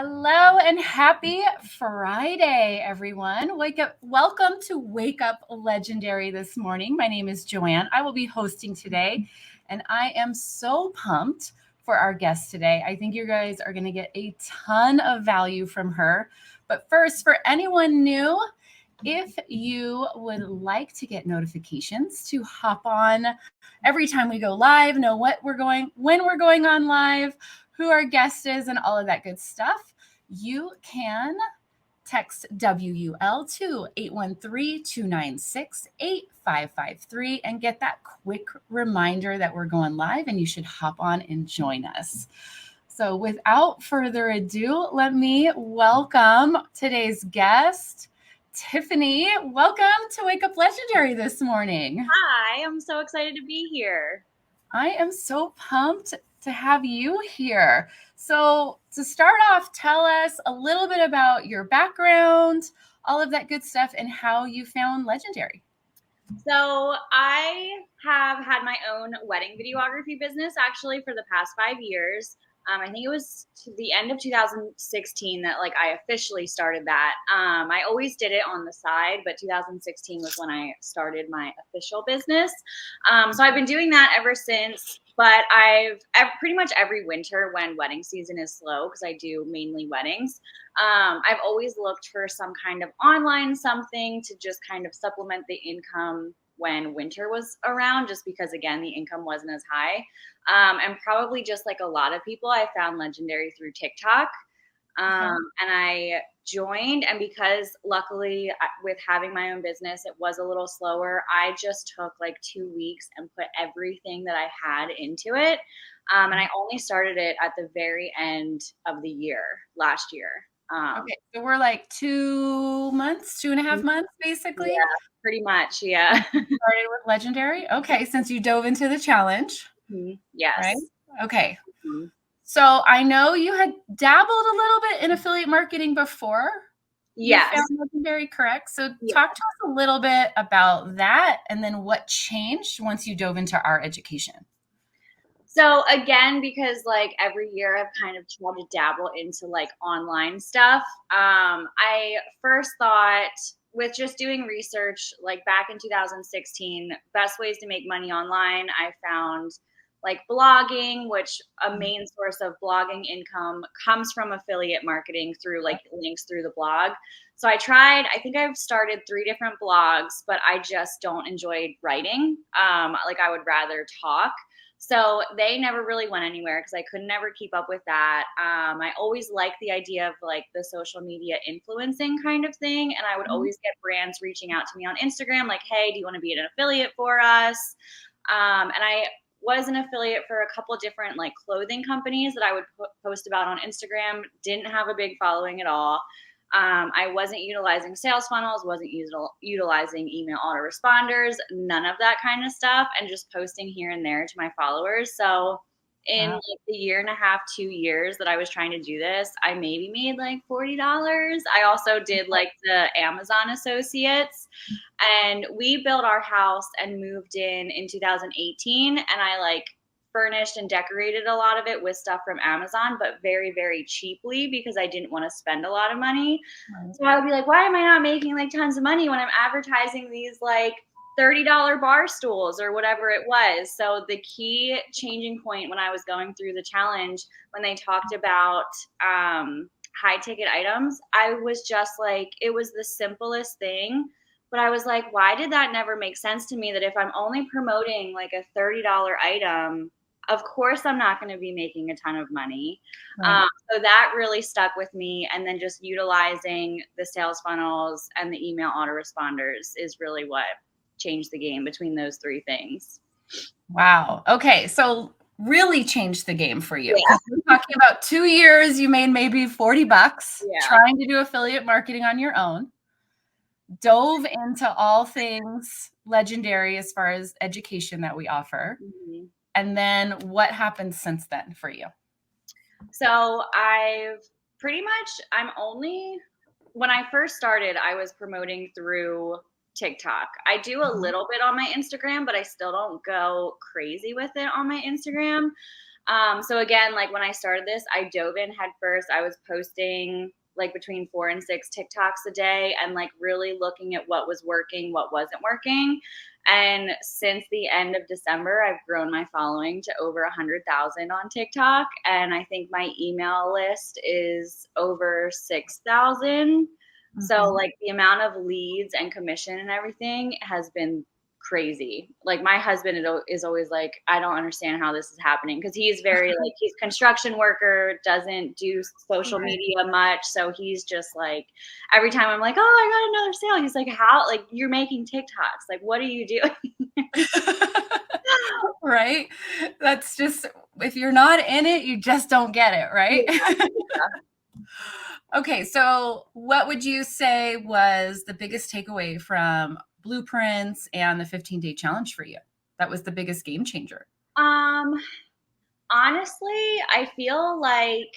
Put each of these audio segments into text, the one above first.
Hello and happy Friday, everyone. Welcome to Wake Up Legendary this morning. My name is Joanne. I will be hosting today, and I am so pumped for our guest today. I think you guys are going to get a ton of value from her. But first, for anyone new, if you would like to get notifications to hop on every time we go live, know when we're going on live, who our guest is, and all of that good stuff, you can text WUL to 813-296-8553 and get that quick reminder that we're going live and you should hop on and join us. So without further ado, let me welcome today's guest, Tiffany. Welcome to Wake Up Legendary this morning. Hi, I'm so excited to be here. I am so pumped to have you here. So to start off, tell us a little bit about your background, all of that good stuff, and how you found Legendary. So I have had my own wedding videography business actually for the past 5 years. I think it was to the end of 2016 that I officially started that. I always did it on the side, but 2016 was when I started my official business. So I've been doing that ever since. But pretty much every winter when wedding season is slow, because I do mainly weddings, I've always looked for some kind of online something to just kind of supplement the income when winter was around, just because, again, the income wasn't as high. And probably just like a lot of people, I found Legendary through TikTok. And I joined, and because luckily with having my own business, it was a little slower. I just took 2 weeks and put everything that I had into it. And I only started it at the very end of the year, last year. Okay, so we're 2.5 months, basically. Yeah, pretty much. Yeah. Started with Legendary. Okay, since you dove into the challenge. Mm-hmm. Yes. Right. Okay. Mm-hmm. So I know you had dabbled a little bit in affiliate marketing before. Yes. You found Legendary, correct? So talk to us a little bit about that, and then what changed once you dove into our education. So again, because every year I've kind of tried to dabble into online stuff. I first thought with just doing research, back in 2016, best ways to make money online, I found blogging, which a main source of blogging income comes from affiliate marketing through links through the blog. So I think I've started 3 different blogs, but I just don't enjoy writing. I would rather talk. So they never really went anywhere because I could never keep up with that. I always liked the idea of the social media influencing kind of thing. And I would always get brands reaching out to me on Instagram, hey, do you want to be an affiliate for us? And I was an affiliate for a couple of different clothing companies that I would post about on Instagram. Didn't have a big following at all. I wasn't utilizing sales funnels, wasn't utilizing email autoresponders, none of that kind of stuff, and just posting here and there to my followers. So in the year and a half, 2 years that I was trying to do this, I maybe made $40. I also did the Amazon associates, and we built our house and moved in 2018, and I furnished and decorated a lot of it with stuff from Amazon, but very, very cheaply because I didn't want to spend a lot of money. Right. So I would be why am I not making tons of money when I'm advertising these $30 bar stools or whatever it was? So the key changing point when I was going through the challenge, when they talked about high ticket items, I was just it was the simplest thing. But I was why did that never make sense to me, that if I'm only promoting a $30 item, of course I'm not going to be making a ton of money. Right. So that really stuck with me. And then just utilizing the sales funnels and the email autoresponders is really what changed the game between those 3 things. Wow. Okay. So really changed the game for you. Yeah. We're talking about 2 years, you made maybe $40 trying to do affiliate marketing on your own. Dove into all things Legendary as far as education that we offer. Mm-hmm. And then what happened since then for you? So when I first started, I was promoting through TikTok. I do a little bit on my Instagram, but I still don't go crazy with it on my Instagram. So again, like when I started this, I dove in head first. I was posting like between 4 and 6 TikToks a day and like really looking at what was working, what wasn't working. And since the end of December, I've grown my following to over 100,000 on TikTok. And I think my email list is over 6,000. So like the amount of leads and commission and everything has been crazy. Like my husband is always like, I don't understand how this is happening, because he's very like, he's construction worker, doesn't do social media much. So he's just like, every time I'm like, oh, I got another sale, he's like, how, like, you're making TikToks, like what are you doing? Right, that's just, if you're not in it, you just don't get it, right? Yeah. Okay, so what would you say was the biggest takeaway from Blueprints and the 15-day challenge for you? That was the biggest game changer. Honestly, I feel like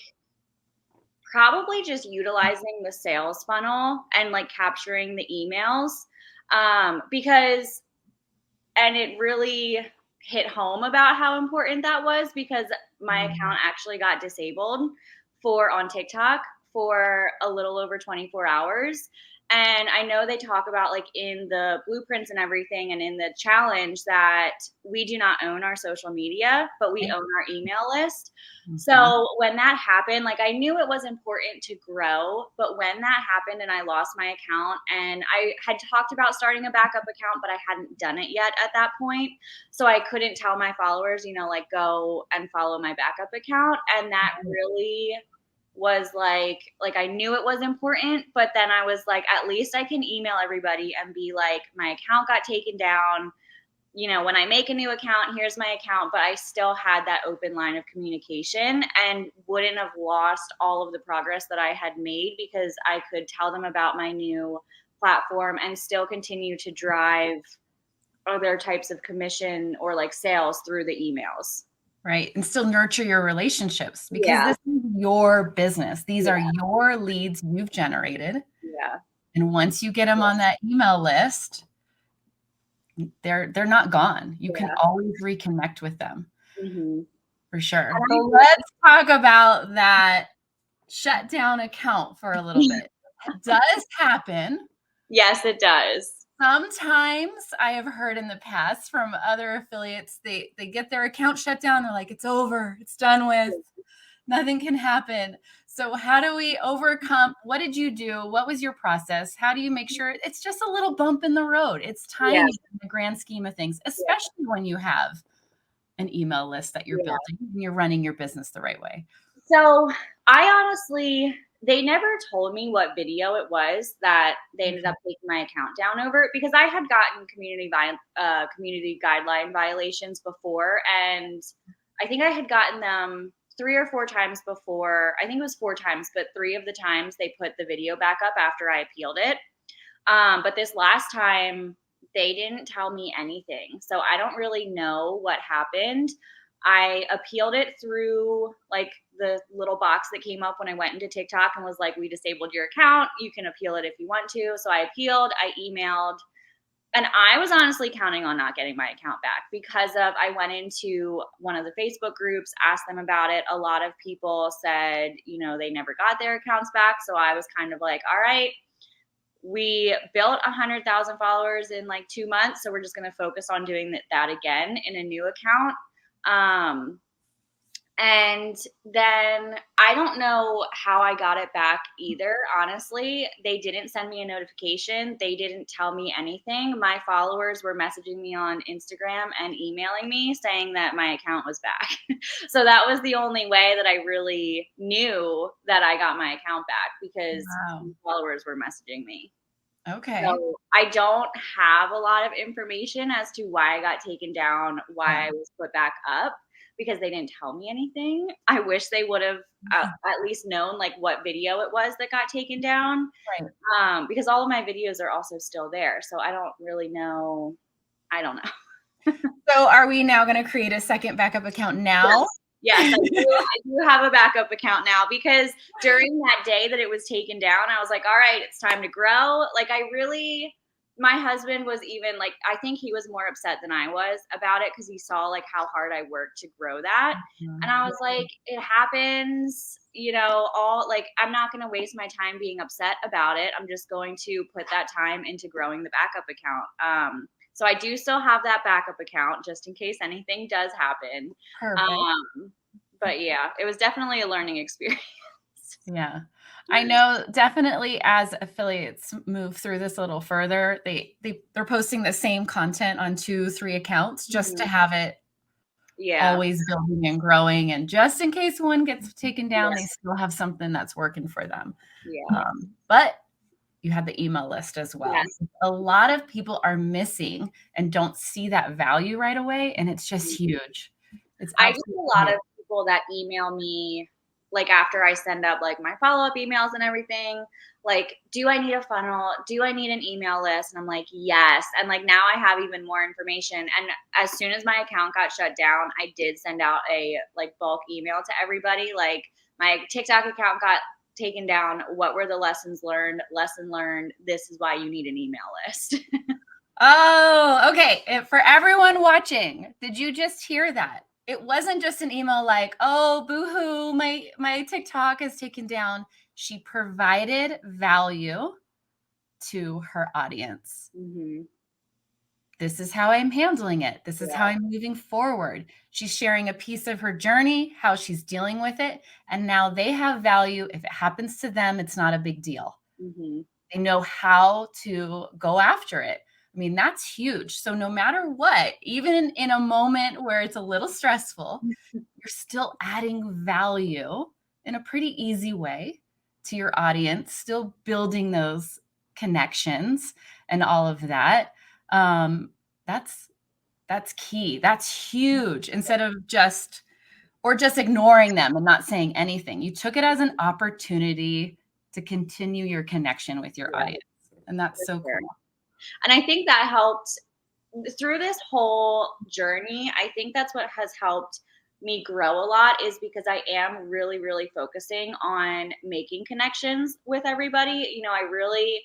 probably just utilizing the sales funnel and like capturing the emails, because, and it really hit home about how important that was, because my account actually got disabled on TikTok for a little over 24 hours. And I know they talk about like in the blueprints and everything and in the challenge that we do not own our social media, but we own our email list. So when that happened, like I knew it was important to grow, but when that happened and I lost my account, and I had talked about starting a backup account, but I hadn't done it yet at that point. So I couldn't tell my followers, you know, like go and follow my backup account. And that really was like I knew it was important, but then I was like, at least I can email everybody and be like, my account got taken down. You know, when I make a new account, here's my account, but I still had that open line of communication and wouldn't have lost all of the progress that I had made, because I could tell them about my new platform and still continue to drive other types of commission or like sales through the emails. Right. And still nurture your relationships, because this is your business. These are your leads you've generated. Yeah. And once you get them on that email list, they're not gone. You can always reconnect with them. For sure. So let's talk about that shutdown account for a little bit. It does happen. Yes, it does. Sometimes I have heard in the past from other affiliates, they get their account shut down. They're like, it's over, it's done with, nothing can happen. So how do we overcome? What did you do? What was your process? How do you make sure it's just a little bump in the road? It's tiny in the grand scheme of things, especially when you have an email list that you're building and you're running your business the right way. So I honestly, they never told me what video it was that they ended up taking my account down over, because I had gotten community guideline violations before. And I think I had gotten them 3 or 4 times before. I think it was 4 times, but 3 of the times they put the video back up after I appealed it. But this last time, they didn't tell me anything. So I don't really know what happened. I appealed it through like the little box that came up when I went into TikTok and was like, we disabled your account. You can appeal it if you want to. So I appealed, I emailed, and I was honestly counting on not getting my account back, because I went into one of the Facebook groups, asked them about it. A lot of people said, you know, they never got their accounts back. So I was kind of like, all right, we built 100,000 followers in like 2 months. So we're just going to focus on doing that again in a new account. And then I don't know how I got it back either. Honestly, they didn't send me a notification. They didn't tell me anything. My followers were messaging me on Instagram and emailing me saying that my account was back. So that was the only way that I really knew that I got my account back, because followers were messaging me. Okay. So I don't have a lot of information as to why I got taken down, why I was put back up, because they didn't tell me anything. I wish they would have at least known like what video it was that got taken down. Right. Because all of my videos are also still there. So I don't really know. I don't know. So are we now going to create a second backup account now? Yes, I do have a backup account now, because during that day that it was taken down, I was like, all right, it's time to grow. Like my husband was even like, I think he was more upset than I was about it because he saw like how hard I worked to grow that. And I was like, it happens, all like, I'm not going to waste my time being upset about it. I'm just going to put that time into growing the backup account. So I do still have that backup account just in case anything does happen. Perfect. But yeah, it was definitely a learning experience. Yeah. I know definitely as affiliates move through this a little further, they're posting the same content on 2-3 accounts just to have it always building and growing. And just in case one gets taken down, they still have something that's working for them. Yeah. But you have the email list as well. Yes. A lot of people are missing and don't see that value right away. And it's just huge. I get a lot of people that email me like after I send up like my follow-up emails and everything, like, do I need a funnel? Do I need an email list? And I'm like, yes. And like now I have even more information. And as soon as my account got shut down, I did send out a like bulk email to everybody. Like my TikTok account got taken down. What were the lessons learned? Lesson learned. This is why you need an email list. Oh, okay. For everyone watching, did you just hear that? It wasn't just an email like, oh, boohoo, my TikTok is taken down. She provided value to her audience. Mm-hmm. This is how I'm handling it. This is how I'm moving forward. She's sharing a piece of her journey, how she's dealing with it. And now they have value. If it happens to them, it's not a big deal. Mm-hmm. They know how to go after it. I mean, that's huge. So no matter what, even in a moment where it's a little stressful, you're still adding value in a pretty easy way to your audience, still building those connections and all of that. That's key. That's huge. Instead of just ignoring them and not saying anything, you took it as an opportunity to continue your connection with your audience. And that's so cool. And I think that helped through this whole journey. I think that's what has helped me grow a lot is because I am really, really focusing on making connections with everybody. I really,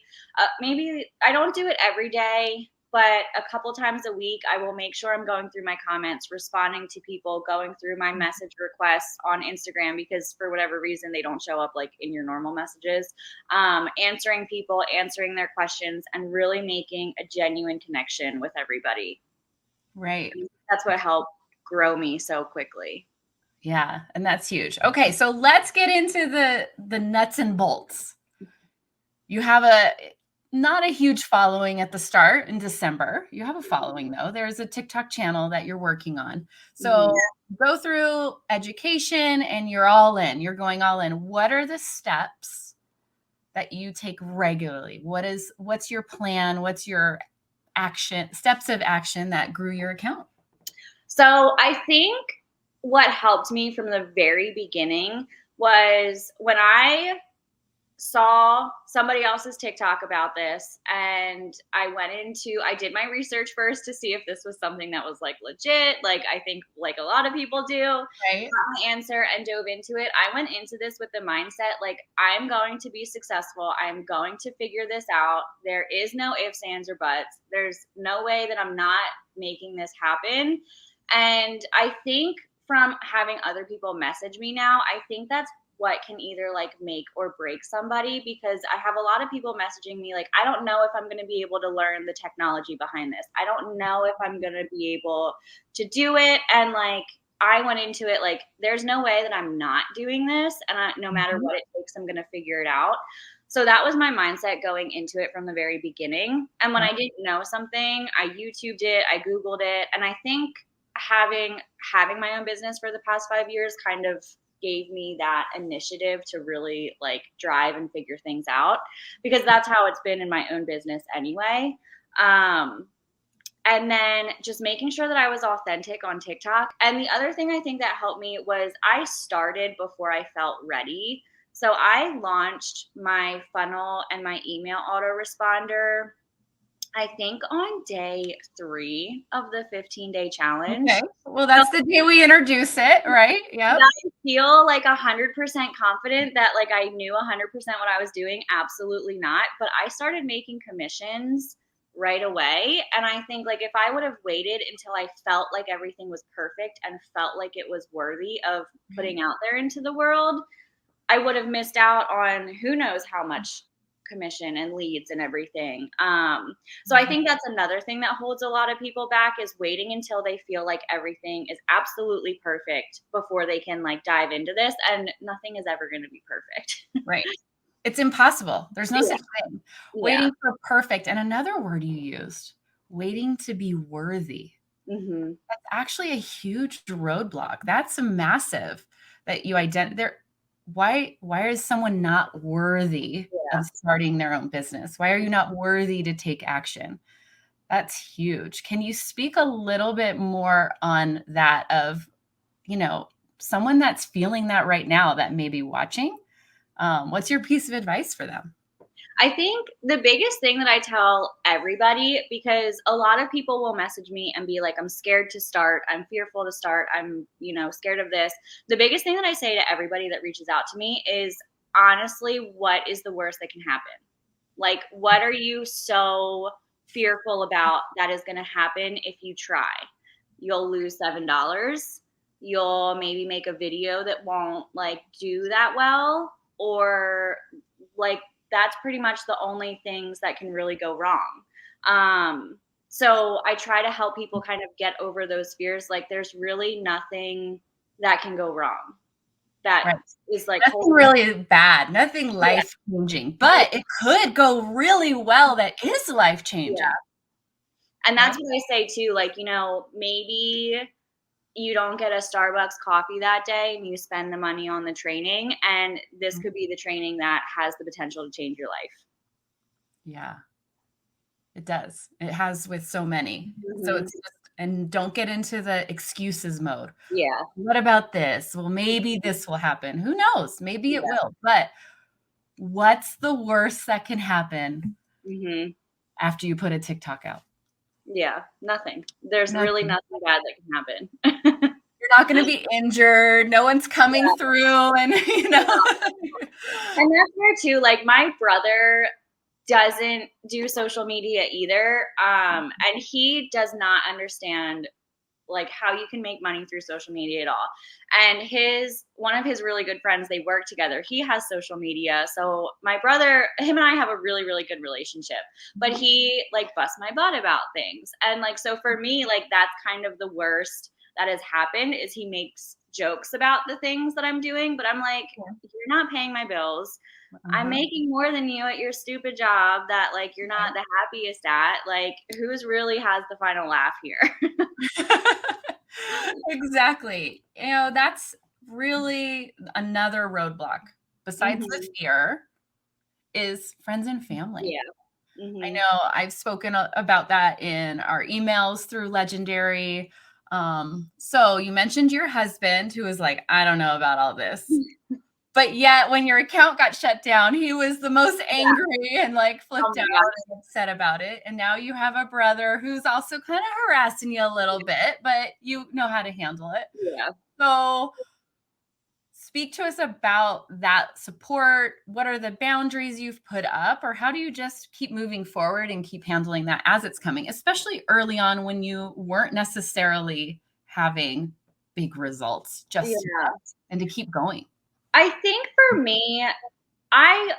maybe I don't do it every day, but a couple times a week, I will make sure I'm going through my comments, responding to people, going through my message requests on Instagram, because for whatever reason, they don't show up like in your normal messages, answering people, answering their questions, and really making a genuine connection with everybody. Right. That's what helped grow me so quickly. Yeah. And that's huge. Okay. So let's get into the nuts and bolts. You have not a huge following at the start in December. You have a following though. There's a TikTok channel that you're working on. So go through education and you're all in. You're going all in. What are the steps that you take regularly? What's your plan? What's your steps of action that grew your account? So I think what helped me from the very beginning was when I saw somebody else's TikTok about this, and I did my research first to see if this was something that was like legit, like I think like a lot of people do. Right. Got my answer and dove into it. I went into this with the mindset like I'm going to be successful. I'm going to figure this out. There is no ifs, ands, or buts. There's no way that I'm not making this happen. And I think from having other people message me now, I think that's what can either like make or break somebody, because I have a lot of people messaging me like, I don't know if I'm going to be able to learn the technology behind this. I don't know if I'm going to be able to do it. And like, I went into it like, there's no way that I'm not doing this. And no matter what it takes, I'm going to figure it out. So that was my mindset going into it from the very beginning. And when I didn't know something, I YouTubed it, I Googled it. And I think having my own business for the past 5 years kind of gave me that initiative to really like drive and figure things out, because that's how it's been in my own business anyway. And then just making sure that I was authentic on TikTok. And the other thing I think that helped me was I started before I felt ready. So I launched my funnel and my email autoresponder, I think on day 3 of the 15-day challenge. Okay. Well, that's the day we introduce it, right? Yeah. I feel like 100% confident that like I knew 100% what I was doing. Absolutely not. But I started making commissions right away. And I think like if I would have waited until I felt like everything was perfect and felt like it was worthy of putting out there into the world, I would have missed out on who knows how much commission and leads and everything. So I think that's another thing that holds a lot of people back, is waiting until they feel like everything is absolutely perfect before they can like dive into this. And nothing is ever going to be perfect. Right. It's impossible. There's no such thing. Yeah. Waiting for perfect. And another word you used, waiting to be worthy. Mm-hmm. That's actually a huge roadblock. That's a massive that you identify. Why is someone not worthy of starting their own business? Why are you not worthy to take action? That's huge. Can you speak a little bit more on that of, someone that's feeling that right now that may be watching? What's your piece of advice for them? I think the biggest thing that I tell everybody, because a lot of people will message me and be like, I'm scared to start. I'm fearful to start. I'm, scared of this. The biggest thing that I say to everybody that reaches out to me is, honestly, what is the worst that can happen? Like, what are you so fearful about that is going to happen if you try? You'll lose $7. You'll maybe make a video that won't like do that well, or like, that's pretty much the only things that can really go wrong. So I try to help people kind of get over those fears. Like, there's really nothing that can go wrong. That is like nothing really bad, nothing life changing, but it could go really well. That is life changing. Yeah. And that's what I say too. Like, maybe you don't get a Starbucks coffee that day and you spend the money on the training, and this could be the training that has the potential to change your life. Yeah, it does. It has with so many. So it's just, and don't get into the excuses mode. Yeah. What about this? Well, maybe this will happen. Who knows? Maybe it will. But what's the worst that can happen after you put a TikTok out? Yeah, nothing. There's really nothing bad that can happen. You're not going to be injured. No one's coming through, and And that's where too, like, my brother doesn't do social media either. And he does not understand like how you can make money through social media at all. And one of his really good friends, they work together. He has social media. So my brother, him and I have a really, really good relationship, but he like busts my butt about things. And like, so for me, like, that's kind of the worst that has happened, is he makes jokes about the things that I'm doing, but I'm like, you're not paying my bills. I'm making more than you at your stupid job that like you're not the happiest at. Like, who's really has the final laugh here? Exactly. That's really another roadblock besides the fear is friends and family. Yeah. I know I've spoken about that in our emails through Legendary. So you mentioned your husband, who was like, I don't know about all this. But yet when your account got shut down, he was the most angry and like flipped out and upset about it. And now you have a brother who's also kind of harassing you a little bit, but you know how to handle it. Yeah. So speak to us about that support. What are the boundaries you've put up, or how do you just keep moving forward and keep handling that as it's coming, especially early on when you weren't necessarily having big results just yet, and to keep going? I think for me, I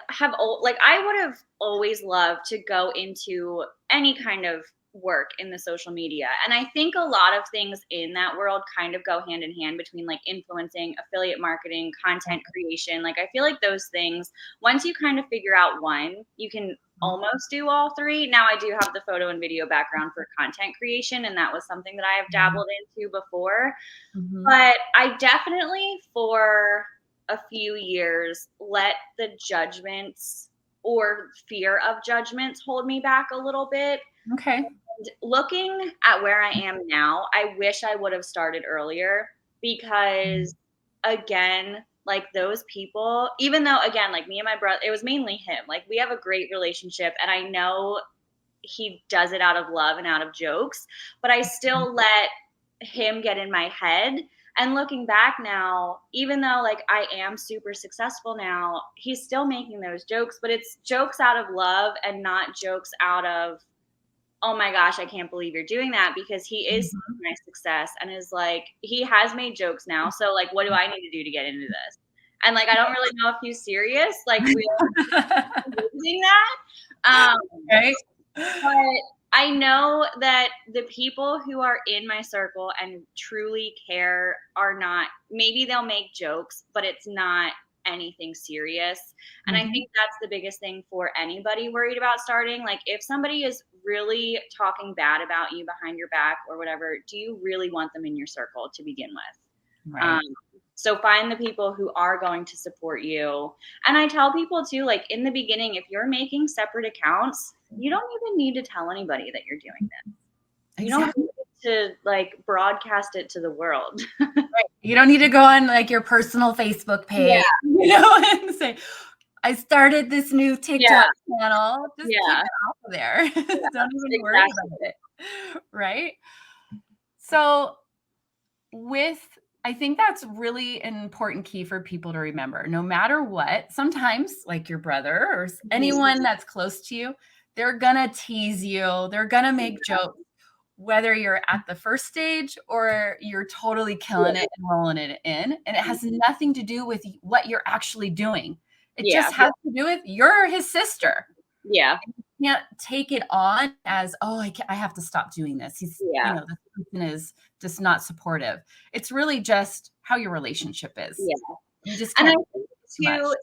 would have always loved to go into any kind of work in the social media. And I think a lot of things in that world kind of go hand in hand, between like influencing, affiliate marketing, content creation. Like, I feel like those things, once you kind of figure out one, you can almost do all three. Now, I do have the photo and video background for content creation, and that was something that I have dabbled into before. But I definitely, for a few years, let the judgments or fear of judgments hold me back a little bit. Okay. And looking at where I am now, I wish I would have started earlier, because again, like, those people, even though again, like, me and my brother, it was mainly him. Like, we have a great relationship, and I know he does it out of love and out of jokes, but I still let him get in my head. And looking back now, even though like I am super successful now, he's still making those jokes, but it's jokes out of love and not jokes out of oh my gosh, I can't believe you're doing that, because he is Mhm. my success and is like, he has made jokes now. So like, what do I need to do to get into this? And like, I don't really know if he's serious, like really using that. Right? But I know that the people who are in my circle and truly care are not, maybe they'll make jokes, but it's not anything serious. And I Mhm. think that's the biggest thing for anybody worried about starting. Like, if somebody is really talking bad about you behind your back or whatever, do you really want them in your circle to begin with? Right. So find the people who are going to support you. And I tell people too, like in the beginning, if you're making separate accounts, you don't even need to tell anybody that you're doing this. You don't Exactly. need to like broadcast it to the world. Right. You don't need to go on like your personal Facebook Yeah, page, and say, I started this new yeah, TikTok channel. Just keep yeah, it off of there. Don't even worry exactly. about it. Right? So I think that's really an important key for people to remember. No matter what, sometimes like your brother or anyone that's close to you, they're gonna tease you. They're gonna make jokes, whether you're at the first stage or you're totally killing it and rolling it in. And it has nothing to do with what you're actually doing. It Yeah, just has to do with you're his sister. yeah, You can't take it on as, oh, I have to stop doing this. yeah, This person is just not supportive. It's really just how your relationship is. yeah. You just And I can't think too much. too,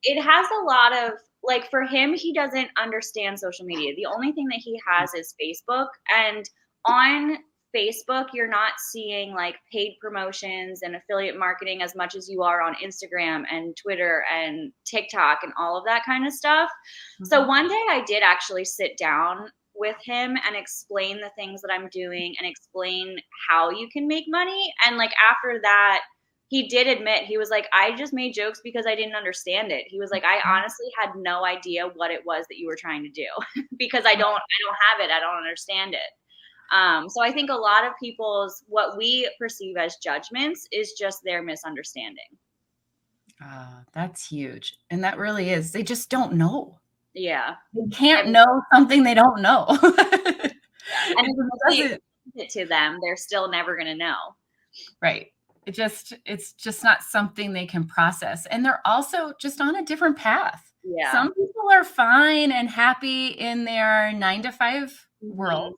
it has a lot of like, for him, he doesn't understand social media. The only thing that he has is Facebook. And on Facebook, you're not seeing like paid promotions and affiliate marketing as much as you are on Instagram and Twitter and TikTok and all of that kind of stuff. So Mhm. one day I did actually sit down with him and explain the things that I'm doing and explain how you can make money. And like after that, he did admit, he was like, I just made jokes because I didn't understand it. He was like, I honestly had no idea what it was that you were trying to do because I don't have it. I don't understand it. So I think a lot of people's, what we perceive as judgments is just their misunderstanding. Ah, that's huge. And that really is. They just don't know. Yeah. They can't And know something they don't know. yeah. And if It nobody doesn't explains it to them, they're still never going to know. right. It's just not something they can process. And they're also just on a different path. Yeah. Some people are fine and happy in their 9 to 5 Hmm. world.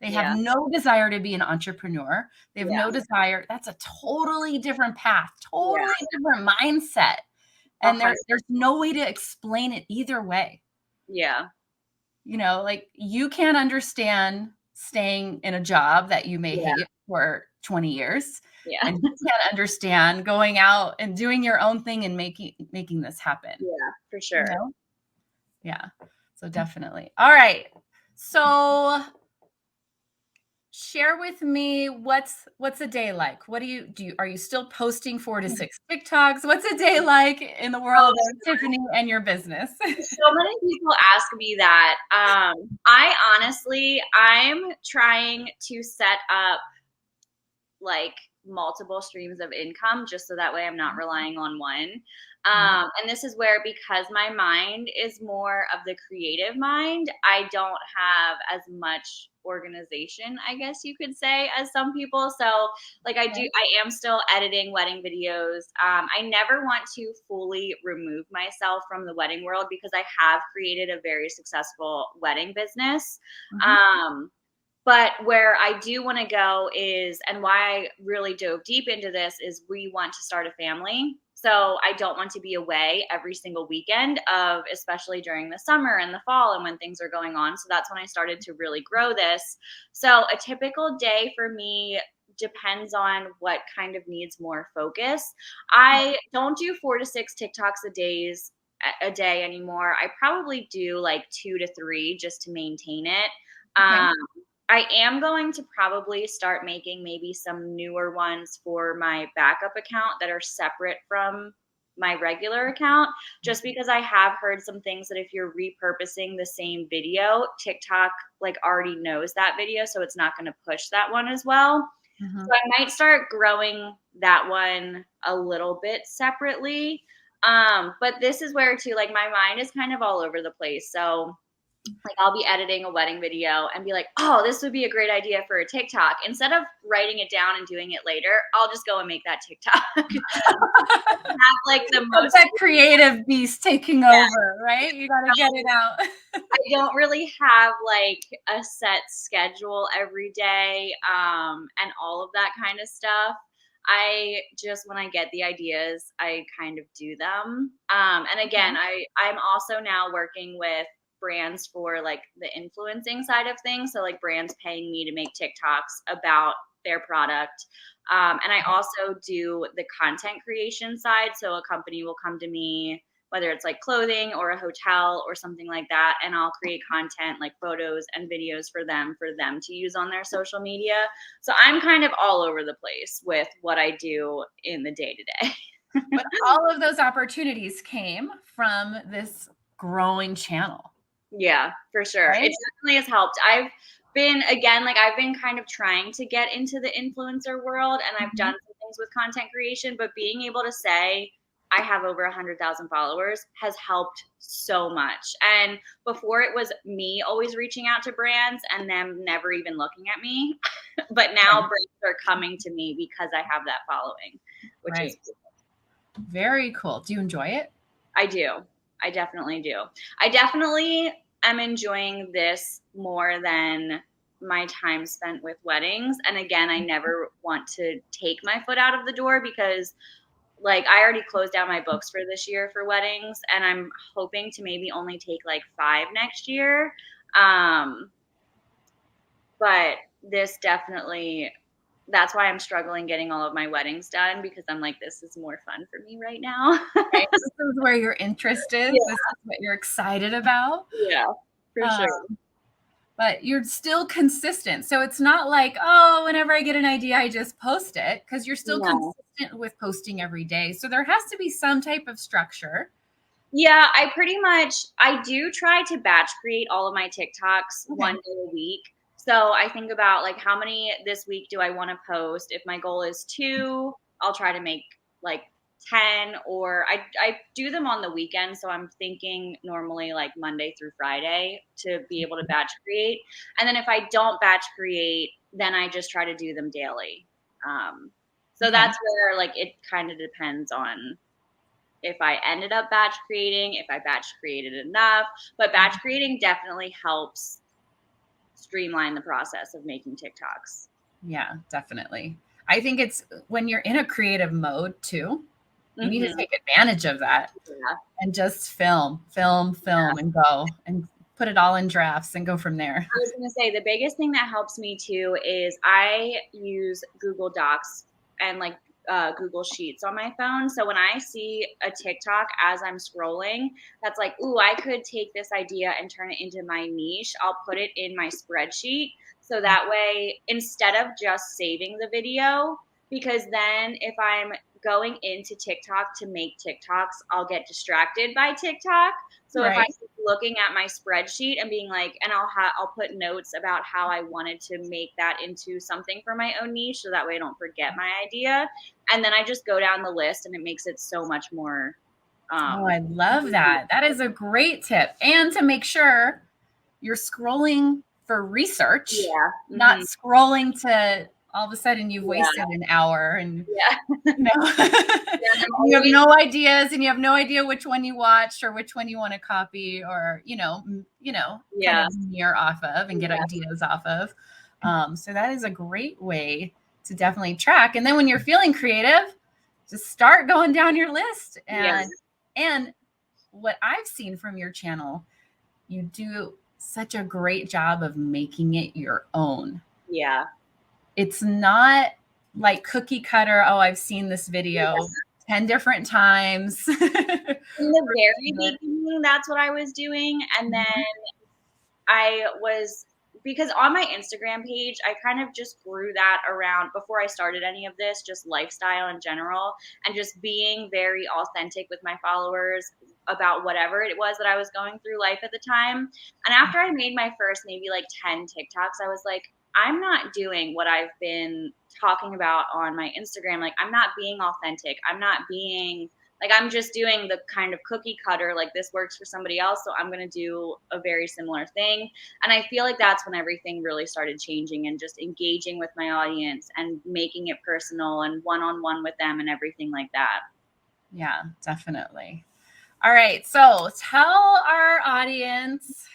They have Yeah. no desire to be an entrepreneur. They have Yeah. no desire. That's a totally different path, Yeah. totally different mindset. A And hundred. there's no way to explain it either way. Yeah. Like you can't understand staying in a job that you may Yeah. hate for 20 years. Yeah. And you can't understand going out and doing your own thing and making this happen. Yeah. For You sure. know? Yeah. So definitely. All right. So share with me what's a day like? What do you are you still posting 4 to 6 TikToks? What's a day like in the Oh, world of Tiffany and your business? so many people ask me that. I honestly, I'm trying to set up like multiple streams of income just so that way I'm not relying on one. Mhm. And this is where, because my mind is more of the creative mind, I don't have as much organization, I guess you could say, as some people. So, like, Okay. I am still editing wedding videos. I never want to fully remove myself from the wedding world because I have created a very successful wedding business. Mhm. Um, but where I do want to go is, and why I really dove deep into this, is we want to start a family. So I don't want to be away every single weekend of, especially during the summer and the fall and when things are going on. So that's when I started to really grow this. So a typical day for me depends on what kind of needs more focus. I don't do 4 to 6 TikToks a day anymore. I probably do like 2 to 3 just to maintain it. Okay. Um, I am going to probably start making maybe some newer ones for my backup account that are separate from my regular account, just because I have heard some things that if you're repurposing the same video, TikTok like already knows that video, so it's not going to push that one as well. So Mhm. I might start growing that one a little bit separately. But this is where too, like my mind is kind of all over the place. So Like I'll be editing a wedding video and be like, oh, this would be a great idea for a TikTok. Instead of writing it down and doing it later, I'll just go and make that TikTok. Have like the most that creative beast taking over, right? You got to get it out. I don't really have like a set schedule every day, and all of that kind of stuff. I just, when I get the ideas, I kind of do them. And again, I'm also now working with brands for like the influencing side of things. So like brands paying me to make TikToks about their product. And I also do the content creation side. So a company will come to me, whether it's like clothing or a hotel or something like that, and I'll create content like photos and videos for them to use on their social media. So I'm kind of all over the place with what I do in the day to day. But all of those opportunities came from this growing channel. Yeah, for sure. Right? It definitely has helped. I've been kind of trying to get into the influencer world, and I've done some things with content creation, but being able to say I have over 100,000 followers has helped so much. And before it was me always reaching out to brands and them never even looking at me, but now brands are coming to me because I have that following, which is cool. Very cool. Do you enjoy it? I do. I definitely do. I definitely am enjoying this more than my time spent with weddings. And again, I never want to take my foot out of the door because like I already closed down my books for this year for weddings, and I'm hoping to maybe only take like 5 next year. But this definitely, that's why I'm struggling getting all of my weddings done, because I'm like, this is more fun for me right now. Right? This is where your interest is. Yeah. This is what you're excited about. Yeah, for sure. But you're still consistent. So it's not like, oh, whenever I get an idea, I just post it, because you're still consistent with posting every day. So there has to be some type of structure. Yeah, I do try to batch create all of my TikToks one day a week. So I think about like how many this week do I want to post? If my goal is 2, I'll try to make like 10, or I do them on the weekend. So I'm thinking normally like Monday through Friday to be able to batch create. And then if I don't batch create, then I just try to do them daily. So that's where like it kind of depends on if I ended up batch creating, if I batch created enough. But batch creating definitely helps streamline the process of making TikToks. Yeah, definitely. I think it's when you're in a creative mode too, you need to take advantage of that and just film and go and put it all in drafts and go from there. I was going to say the biggest thing that helps me too is I use Google Docs and like Google Sheets on my phone. So when I see a TikTok as I'm scrolling, that's like, ooh, I could take this idea and turn it into my niche. I'll put it in my spreadsheet. So that way, instead of just saving the video, because then if I'm going into TikTok to make TikToks, I'll get distracted by TikTok. So if I'm looking at my spreadsheet and being like, and I'll put notes about how I wanted to make that into something for my own niche, so that way I don't forget my idea. And then I just go down the list, and it makes it so much more. Oh, I love that. That is a great tip. And to make sure you're scrolling for research, not scrolling to all of a sudden you've wasted an hour and you have no ideas, and you have no idea which one you watched or which one you want to copy or, kind of mirror off of and get ideas off of. So that is a great way to definitely track. And then when you're feeling creative, just start going down your list. And what I've seen from your channel, you do such a great job of making it your own. Yeah. It's not like cookie cutter. Oh, I've seen this video 10 different times. In the very beginning, that's what I was doing. And then because on my Instagram page, I kind of just grew that around before I started any of this, just lifestyle in general, and just being very authentic with my followers about whatever it was that I was going through life at the time. And after I made my first maybe like 10 TikToks, I was like, I'm not doing what I've been talking about on my Instagram. Like, I'm not being authentic. I'm not being Like I'm just doing the kind of cookie cutter, like this works for somebody else, so I'm going to do a very similar thing. And I feel like that's when everything really started changing and just engaging with my audience and making it personal and one-on-one with them and everything like that. Yeah, definitely. All right. So tell our audience,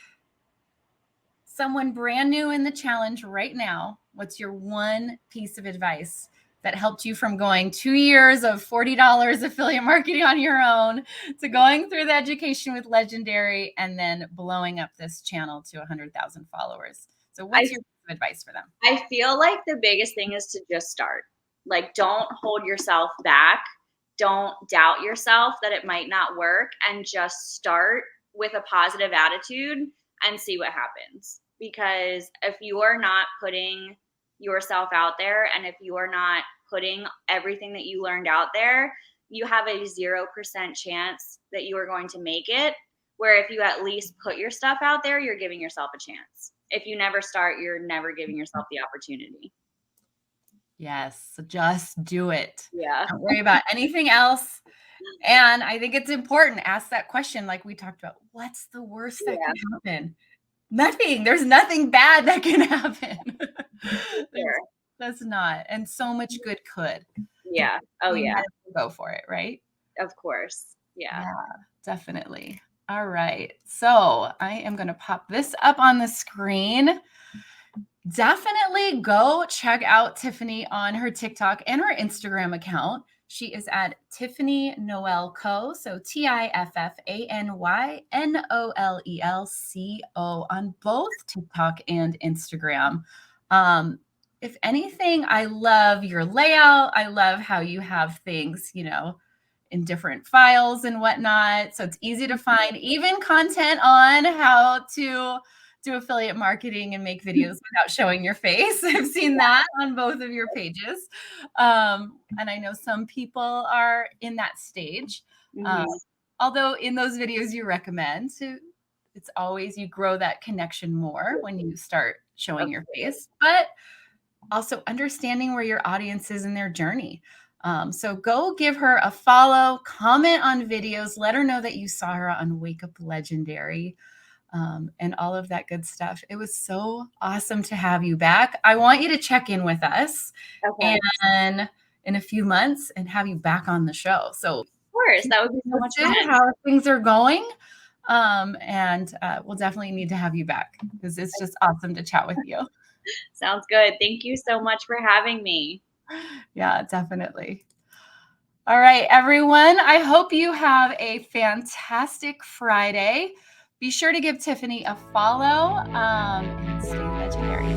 someone brand new in the challenge right now, what's your one piece of advice that helped you from going 2 years of $40 affiliate marketing on your own to going through the education with Legendary and then blowing up this channel to 100,000 followers? So what's your advice for them? I feel like the biggest thing is to just start. Like, don't hold yourself back. Don't doubt yourself that it might not work, and just start with a positive attitude and see what happens. Because if you are not putting yourself out there, and if you are not putting everything that you learned out there, you have a 0% chance that you are going to make it. Where if you at least put your stuff out there, you're giving yourself a chance. If you never start, you're never giving yourself the opportunity. Yes, so just do it. Yeah. Don't worry about anything else. And I think it's important to ask that question, like we talked about. What's the worst that can happen? Nothing. There's nothing bad that can happen. Sure. That's not. And so much good could. Yeah. Oh, yeah. Go for it, right? Of course. Yeah. Definitely. All right. So I am going to pop this up on the screen. Definitely go check out Tiffany on her TikTok and her Instagram account. She is at Tiffany Noel Co. So TiffanyNolelco on both TikTok and Instagram. If anything, I love your layout. I love how you have things, in different files and whatnot. So it's easy to find even content on how to do affiliate marketing and make videos without showing your face. I've seen that on both of your pages. And I know some people are in that stage. Although in those videos you recommend, so it's always, you grow that connection more when you start showing your face, but also understanding where your audience is in their journey. So go give her a follow, comment on videos, let her know that you saw her on Wake Up Legendary. And all of that good stuff. It was so awesome to have you back. I want you to check in with us and in a few months and have you back on the show. So of course, that would be so much fun. How things are going. And we'll definitely need to have you back because it's just awesome to chat with you. Sounds good. Thank you so much for having me. Yeah, definitely. All right, everyone. I hope you have a fantastic Friday. Be sure to give Tiffany a follow and stay legendary.